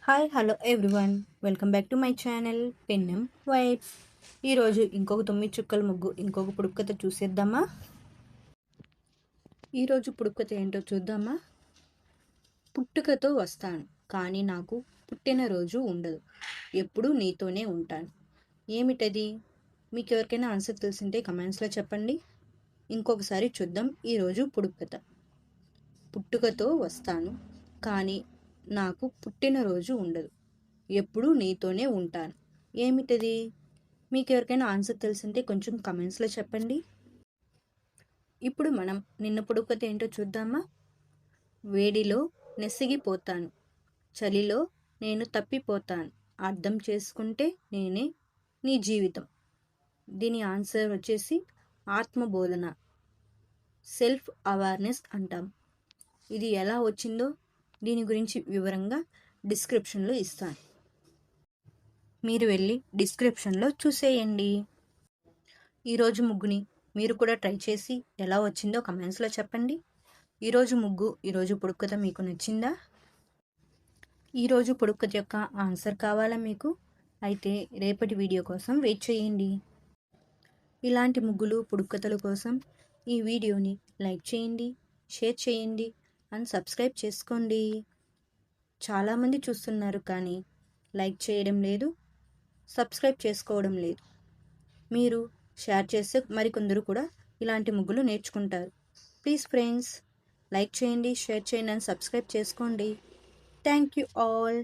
Hi hello everyone, welcome back to my channel Pennam vibes. ఈరోజు ఇంకొక 9 చుక్కల ముగ్గు, ఇంకొక పుడుక్కత చూసేద్దామా. ఈరోజు పుడుక్కత ఏంటో చూద్దామా. పుట్టుకతో వస్తాను కానీ నాకు పుట్టినరోజు ఉండదు, ఎప్పుడూ నీతోనే ఉంటాను. ఏమిటది? మీకు ఎవరికైనా ఆన్సర్ తెలిసింటే కమెంట్స్లో చెప్పండి. ఇంకొకసారి చూద్దాం ఈరోజు పుడుక్కత. పుట్టుకతో వస్తాను కానీ నాకు పుట్టినరోజు ఉండదు, ఎప్పుడూ నీతోనే ఉంటాను. ఏమిటది? మీకు ఎవరికైనా ఆన్సర్ తెలిసింటే కొంచెం కమెంట్స్లో చెప్పండి. ఇప్పుడు మనం నిన్న పుడుకత ఏంటో చూద్దామా. వేడిలో నెసిగిపోతాను, చలిలో నేను తప్పిపోతాను, అర్థం చేసుకుంటే నేనే నీ జీవితం. దీని ఆన్సర్ వచ్చేసి ఆత్మబోధన, సెల్ఫ్ అవేర్నెస్ అంటాం. ఇది ఎలా వచ్చిందో దీని గురించి వివరంగా డిస్క్రిప్షన్లో ఇస్తాను, మీరు వెళ్ళి డిస్క్రిప్షన్లో చూసేయండి. ఈరోజు ముగ్గుని మీరు కూడా ట్రై చేసి ఎలా వచ్చిందో కమెంట్స్లో చెప్పండి. ఈరోజు ముగ్గు, ఈరోజు పుడుక్కత మీకు నచ్చిందా? ఈరోజు పుడుక్కత యొక్క ఆన్సర్ కావాలా మీకు? అయితే రేపటి వీడియో కోసం వెయిట్ చేయండి. ఇలాంటి ముగ్గులు పుడుక్కతల కోసం ఈ వీడియోని లైక్ చేయండి, షేర్ చేయండి అండ్ సబ్స్క్రైబ్ చేసుకోండి. చాలామంది చూస్తున్నారు కానీ లైక్ చేయడం లేదు, సబ్స్క్రైబ్ చేసుకోవడం లేదు. మీరు షేర్ చేస్తే మరికొందరు కూడా ఇలాంటి ముగ్గులు నేర్చుకుంటారు. ప్లీజ్ ఫ్రెండ్స్, లైక్ చేయండి, షేర్ చేయండి అండ్ సబ్స్క్రైబ్ చేసుకోండి. Thank you all.